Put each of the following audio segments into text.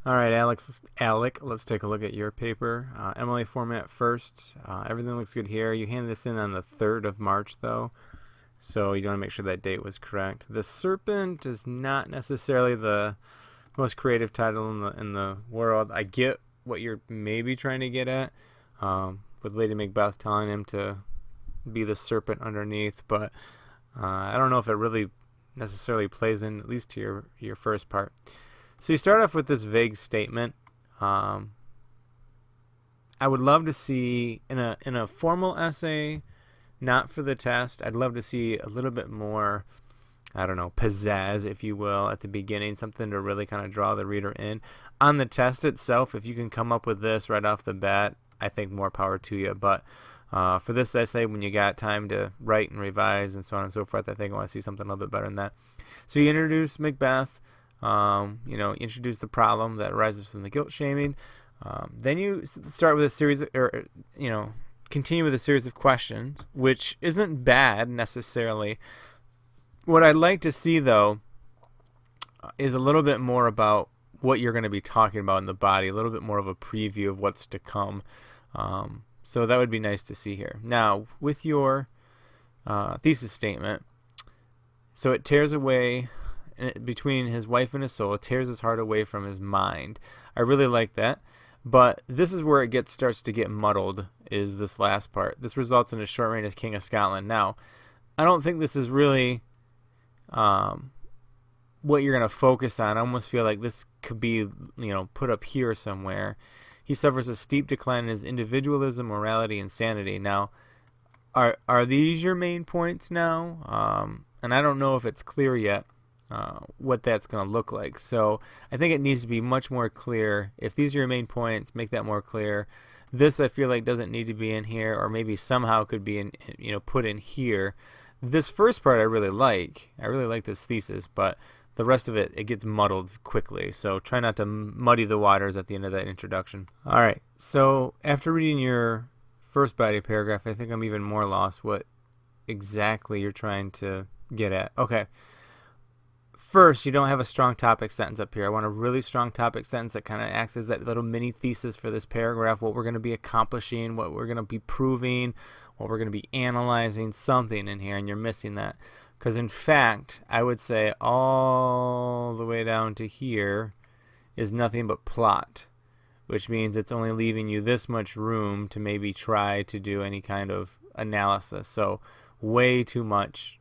All right, Alec, let's take a look at your paper. MLA format first. Everything looks good here. You handed this in on the 3rd of March, though, so you want to make sure that date was correct. The Serpent is not necessarily the most creative title in the world. I get what you're maybe trying to get at, with Lady Macbeth telling him to be the serpent underneath, but I don't know if it really necessarily plays in, at least to your first part. So you start off with this vague statement. I would love to see in a formal essay, not for the test, I'd love to see a little bit more, I don't know, pizzazz, if you will, at the beginning, something to really kind of draw the reader in. On the test itself, if you can come up with this right off the bat, I think more power to you. But for this essay, when you got time to write and revise and so on and so forth, I think I want to see something a little bit better than that. So you introduce Macbeth. Introduce the problem that arises from the guilt shaming. Then you start with a series continue with a series of questions, which isn't bad necessarily. What I'd like to see, though, is a little bit more about what you're going to be talking about in the body, a little bit more of a preview of what's to come. So that would be nice to see here. Now, with your thesis statement, so it tears away between his wife and his soul, it tears his heart away from his mind. I really like that, but this is where it starts to get muddled, is this last part. This results in a short reign as King of Scotland. Now, I don't think this is really what you're going to focus on. I almost feel like this could be, put up here somewhere. He suffers a steep decline in his individualism, morality, and sanity. Now, are these your main points now? And I don't know if it's clear yet what that's going to look like. So I think it needs to be much more clear. If these are your main points, make that more clear. This, I feel like, doesn't need to be in here, or maybe somehow could be put in here. This first part I really like. I really like this thesis, but the rest of it gets muddled quickly. So try not to muddy the waters at the end of that introduction. All right. So after reading your first body paragraph, I think I'm even more lost what exactly you're trying to get at. Okay. First, you don't have a strong topic sentence up here. I want a really strong topic sentence that kind of acts as that little mini thesis for this paragraph, what we're going to be accomplishing, what we're going to be proving, what we're going to be analyzing, something in here, and you're missing that. Because in fact, I would say all the way down to here is nothing but plot, which means it's only leaving you this much room to maybe try to do any kind of analysis. So way too much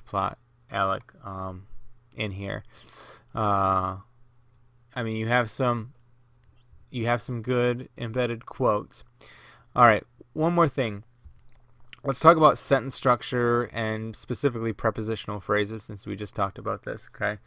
plot, Alec, in here. You have some good embedded quotes. All right, one more thing. Let's talk about sentence structure and specifically prepositional phrases, since we just talked about this, okay?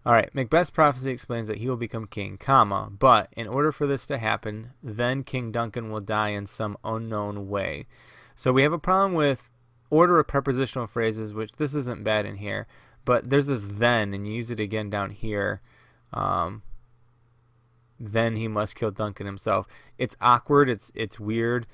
All right, Macbeth's prophecy explains that he will become king, comma, but in order for this to happen, then King Duncan will die in some unknown way. So we have a problem with order of prepositional phrases, which this isn't bad in here, but there's this then, and you use it again down here. Then he must kill Duncan himself. It's awkward. It's weird.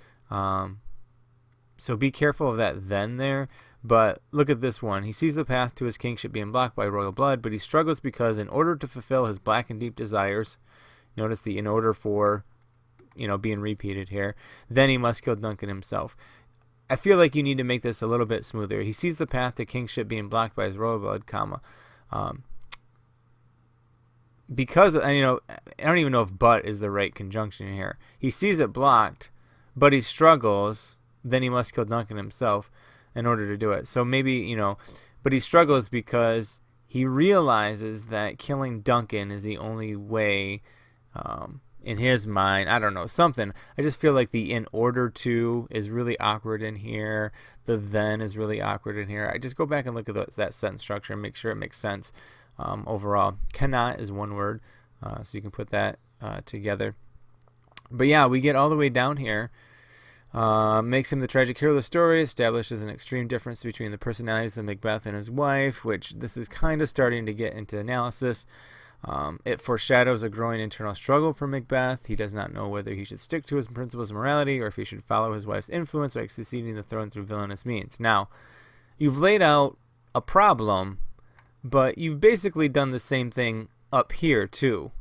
So be careful of that then there. But look at this one. He sees the path to his kingship being blocked by royal blood, but he struggles because in order to fulfill his black and deep desires, notice the in order for, being repeated here, then he must kill Duncan himself. I feel like you need to make this a little bit smoother. He sees the path to kingship being blocked by his royal blood, comma. Because, I don't even know if but is the right conjunction here. He sees it blocked, but he struggles, then he must kill Duncan himself in order to do it. So maybe, but he struggles because he realizes that killing Duncan is the only way, in his mind. I don't know, something. I just feel like the in order to is really awkward in here. The then is really awkward in here. I just go back and look at that sentence structure and make sure it makes sense overall. Cannot is one word, so you can put that together. But yeah, we get all the way down here. Makes him the tragic hero of the story, establishes an extreme difference between the personalities of Macbeth and his wife, which this is kind of starting to get into analysis. It foreshadows a growing internal struggle for Macbeth. He does not know whether he should stick to his principles of morality or if he should follow his wife's influence by succeeding the throne through villainous means. Now, you've laid out a problem, but you've basically done the same thing up here too.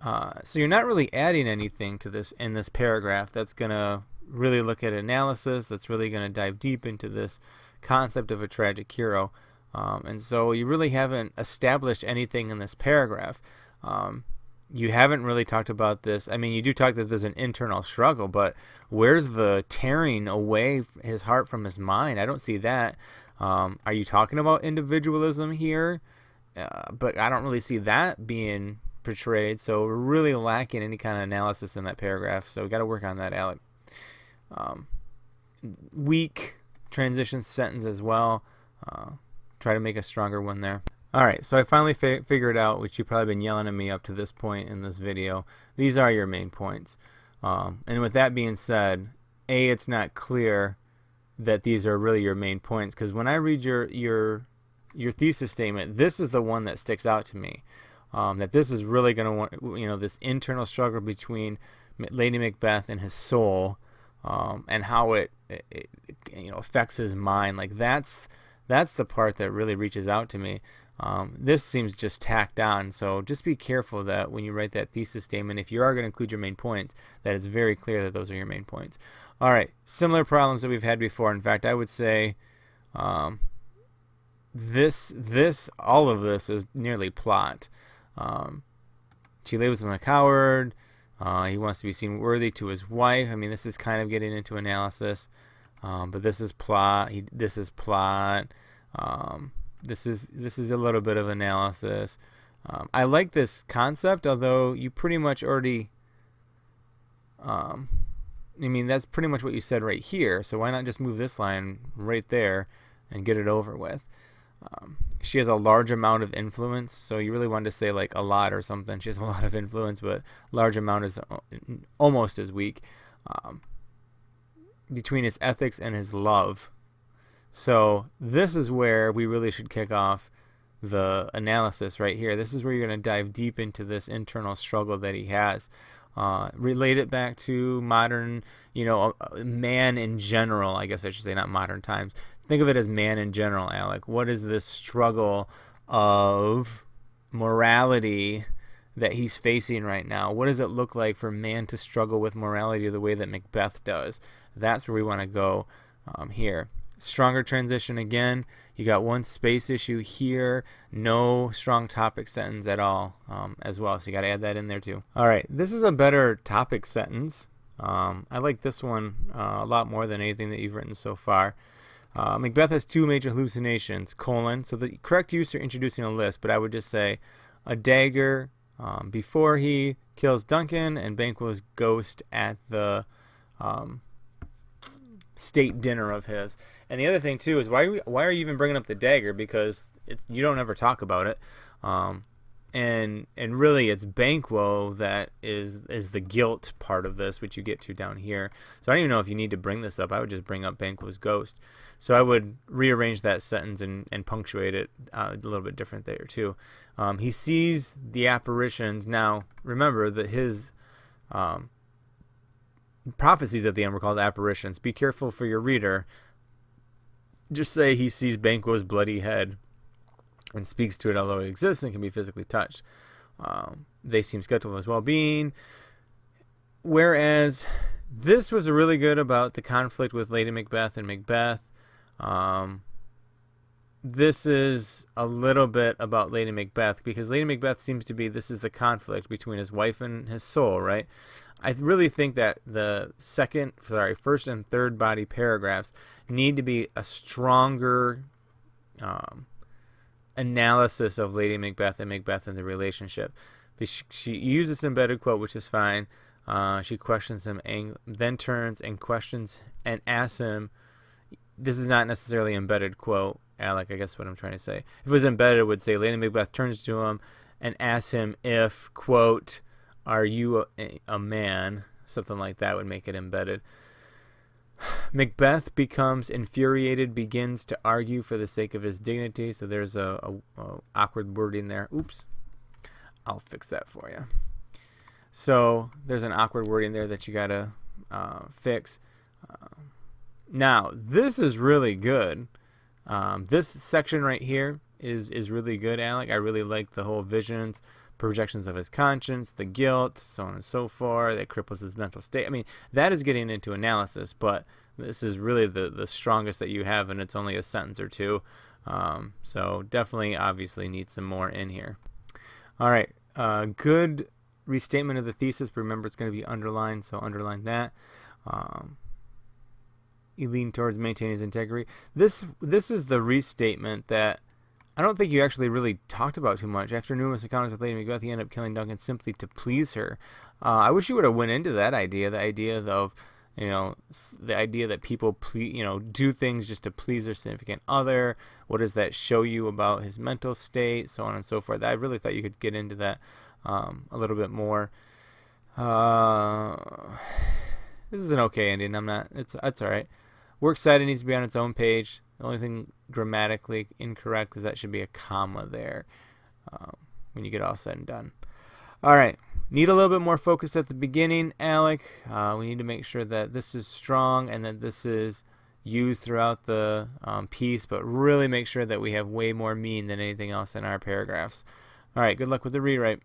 So you're not really adding anything to this in this paragraph that's going to really look at analysis, that's really going to dive deep into this concept of a tragic hero. And so you really haven't established anything in this paragraph. You haven't really talked about this. I mean, you do talk that there's an internal struggle, but where's the tearing away his heart from his mind? I don't see that. Are you talking about individualism here? But I don't really see that being portrayed. So we're really lacking any kind of analysis in that paragraph. So we got to work on that, Alec. Weak transition sentence as well. Try to make a stronger one there. Alright, so I finally figured out, which you've probably been yelling at me up to this point in this video. These are your main points. And with that being said, A, it's not clear that these are really your main points, because when I read your thesis statement, this is the one that sticks out to me. That this is really going to want, this internal struggle between Lady Macbeth and his soul, and how it affects his mind. Like that's the part that really reaches out to me. This seems just tacked on, so just be careful that when you write that thesis statement, if you are going to include your main points, that it's very clear that those are your main points. All right, similar problems that we've had before. In fact, I would say all of this is nearly plot. She labels him a coward. He wants to be seen worthy to his wife. I mean, this is kind of getting into analysis, but this is plot. This is plot. This is a little bit of analysis. I like this concept, although you pretty much already, that's pretty much what you said right here. So why not just move this line right there and get it over with? She has a large amount of influence, so you really wanted to say like a lot or something. She has a lot of influence, but large amount is almost as weak. Between his ethics and his love. So this is where we really should kick off the analysis right here. This is where you're going to dive deep into this internal struggle that he has. Relate it back to modern, man in general, I guess I should say, not modern times. Think of it as man in general, Alec. What is this struggle of morality that he's facing right now? What does it look like for man to struggle with morality the way that Macbeth does? That's where we want to go here. Stronger transition again. You got one space issue here. No strong topic sentence at all as well. So you got to add that in there too. All right. This is a better topic sentence. I like this one a lot more than anything that you've written so far. Macbeth has two major hallucinations, so the correct use are introducing a list, but I would just say a dagger before he kills Duncan and Banquo's ghost at the state dinner of his. And the other thing too is why are you even bringing up the dagger? Because you don't ever talk about it, and really it's Banquo that is the guilt part of this, which you get to down here. So I don't even know if you need to bring this up. I would just bring up Banquo's ghost. So I would rearrange that sentence and punctuate it a little bit different there too. He sees the apparitions. Now remember that his prophecies at the end were called apparitions. Be careful for your reader. Just say he sees Banquo's bloody head and speaks to it, although it exists and can be physically touched. They seem skeptical of his well-being. Whereas this was really good about the conflict with Lady Macbeth and Macbeth. This is a little bit about Lady Macbeth, because Lady Macbeth seems to be, this is the conflict between his wife and his soul, right? I really think that the first and third body paragraphs need to be a stronger analysis of Lady Macbeth and Macbeth and the relationship. She uses an embedded quote, which is fine. She questions him, then turns and questions and asks him. This is not necessarily an embedded quote, Alec, I guess what I'm trying to say. If it was embedded, it would say Lady Macbeth turns to him and asks him if, quote, are you a man? Something like that would make it embedded. Macbeth becomes infuriated, begins to argue for the sake of his dignity. So there's a awkward wording there. Oops. I'll fix that for you. So there's an awkward wording there that you got to fix. Now, this is really good. This section right here is really good, Alec. I really like the whole visions, projections of his conscience, the guilt, so on and so forth, that cripples his mental state. I mean, that is getting into analysis, but this is really the strongest that you have, and it's only a sentence or two. So definitely, obviously, need some more in here. All right, good restatement of the thesis. Remember, it's going to be underlined, so underline that. He leaned towards maintaining his integrity. This is the restatement that I don't think you actually really talked about too much. After numerous encounters with Lady Macbeth, he ended up killing Duncan simply to please her. I wish you would have went into that idea, the idea of, the idea that people do things just to please their significant other. What does that show you about his mental state, so on and so forth. I really thought you could get into that a little bit more. This is an okay ending. It's all right. Works cited needs to be on its own page. The only thing grammatically incorrect is that should be a comma there when you get all said and done. All right. Need a little bit more focus at the beginning, Alec. We need to make sure that this is strong and that this is used throughout the piece, but really make sure that we have way more mean than anything else in our paragraphs. All right. Good luck with the rewrite.